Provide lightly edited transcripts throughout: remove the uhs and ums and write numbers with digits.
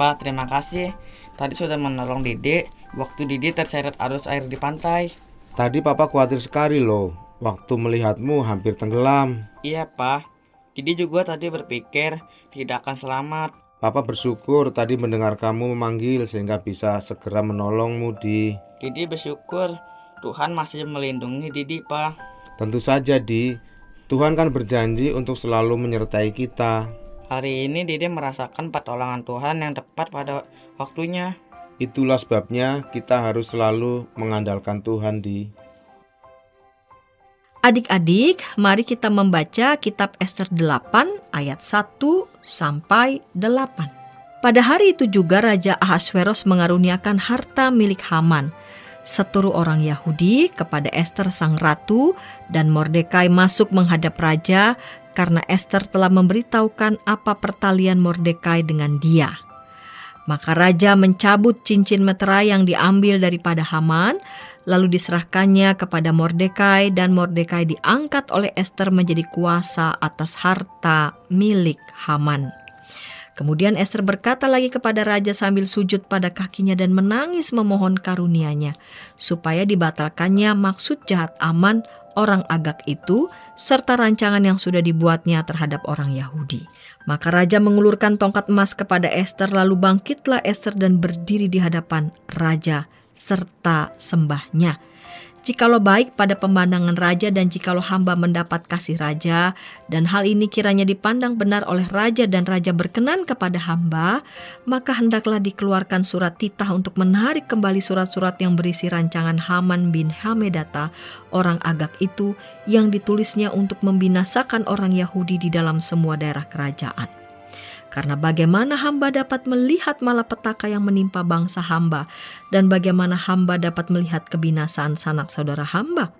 Pak, terima kasih. Tadi sudah menolong Didi waktu Didi terseret arus air di pantai. Tadi Papa khawatir sekali loh, waktu melihatmu hampir tenggelam. Iya, Pak. Didi juga tadi berpikir tidak akan selamat. Papa bersyukur tadi mendengar kamu memanggil sehingga bisa segera menolongmu, Di. Didi bersyukur Tuhan masih melindungi Didi, Pak. Tentu saja, Di. Tuhan kan berjanji untuk selalu menyertai kita. Hari ini Didi merasakan pertolongan Tuhan yang tepat pada waktunya. Itulah sebabnya kita harus selalu mengandalkan Tuhan, Di. Adik-adik, mari kita membaca kitab Ester 8 ayat 1 sampai 8. Pada hari itu juga Raja Ahasveros mengaruniakan harta milik Haman, seluruh orang Yahudi, kepada Ester sang ratu, dan Mordekai masuk menghadap raja karena Ester telah memberitahukan apa pertalian Mordekai dengan dia. Maka raja mencabut cincin meterai yang diambil daripada Haman, lalu diserahkannya kepada Mordekai, dan Mordekai diangkat oleh Ester menjadi kuasa atas harta milik Haman. Kemudian Ester berkata lagi kepada raja sambil sujud pada kakinya dan menangis memohon karunia-Nya, supaya dibatalkannya maksud jahat Aman, orang Agag itu, serta rancangan yang sudah dibuatnya terhadap orang Yahudi. Maka raja mengulurkan tongkat emas kepada Ester, lalu bangkitlah Ester dan berdiri di hadapan raja serta sembahnya. Jikalau baik pada pemandangan raja dan jikalau hamba mendapat kasih raja, dan hal ini kiranya dipandang benar oleh raja dan raja berkenan kepada hamba, maka hendaklah dikeluarkan surat titah untuk menarik kembali surat-surat yang berisi rancangan Haman bin Hamedata, orang Agag itu, yang ditulisnya untuk membinasakan orang Yahudi di dalam semua daerah kerajaan. Karena bagaimana hamba dapat melihat malapetaka yang menimpa bangsa hamba, dan bagaimana hamba dapat melihat kebinasaan sanak saudara hamba?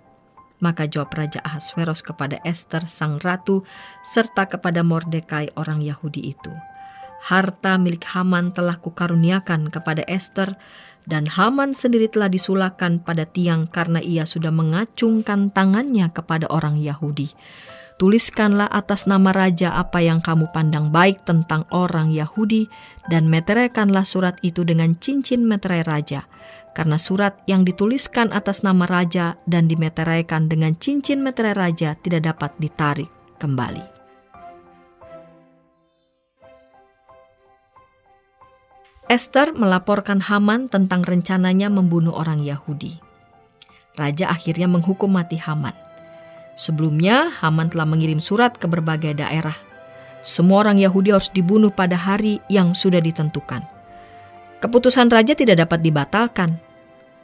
Maka jawab Raja Ahasveros kepada Ester sang ratu, serta kepada Mordekai orang Yahudi itu, harta milik Haman telah kukaruniakan kepada Ester, dan Haman sendiri telah disulahkan pada tiang karena ia sudah mengacungkan tangannya kepada orang Yahudi. Tuliskanlah atas nama raja apa yang kamu pandang baik tentang orang Yahudi, dan meteraikanlah surat itu dengan cincin meterai raja. Karena surat yang dituliskan atas nama raja dan dimeteraikan dengan cincin meterai raja tidak dapat ditarik kembali. Ester melaporkan Haman tentang rencananya membunuh orang Yahudi. Raja akhirnya menghukum mati Haman. Sebelumnya, Haman telah mengirim surat ke berbagai daerah. Semua orang Yahudi harus dibunuh pada hari yang sudah ditentukan. Keputusan raja tidak dapat dibatalkan.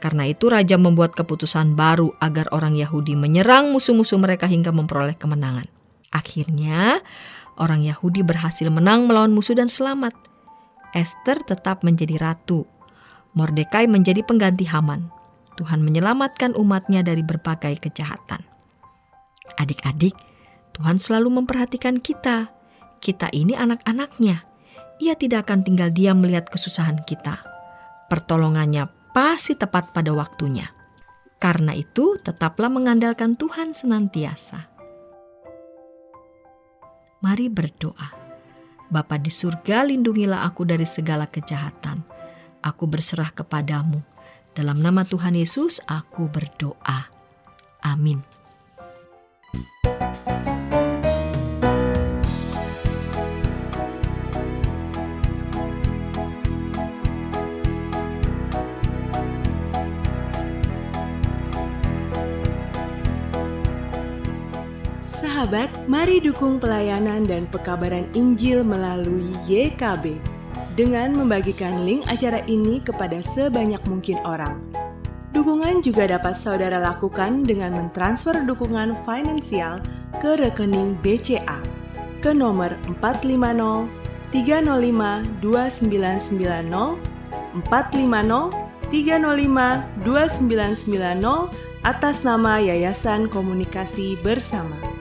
Karena itu raja membuat keputusan baru agar orang Yahudi menyerang musuh-musuh mereka hingga memperoleh kemenangan. Akhirnya, orang Yahudi berhasil menang melawan musuh dan selamat. Ester tetap menjadi ratu. Mordekai menjadi pengganti Haman. Tuhan menyelamatkan umatnya dari berbagai kejahatan. Adik-adik, Tuhan selalu memperhatikan kita. Kita ini anak-anaknya. Ia tidak akan tinggal diam melihat kesusahan kita. Pertolongannya pasti tepat pada waktunya. Karena itu, tetaplah mengandalkan Tuhan senantiasa. Mari berdoa. Bapa di surga, lindungilah aku dari segala kejahatan. Aku berserah kepadamu. Dalam nama Tuhan Yesus, aku berdoa. Amin. Sahabat, mari dukung pelayanan dan pekabaran Injil melalui YKB dengan membagikan link acara ini kepada sebanyak mungkin orang. Dukungan juga dapat saudara lakukan dengan mentransfer dukungan finansial ke rekening BCA ke nomor 450 305 2990 450 305 2990 atas nama Yayasan Komunikasi Bersama.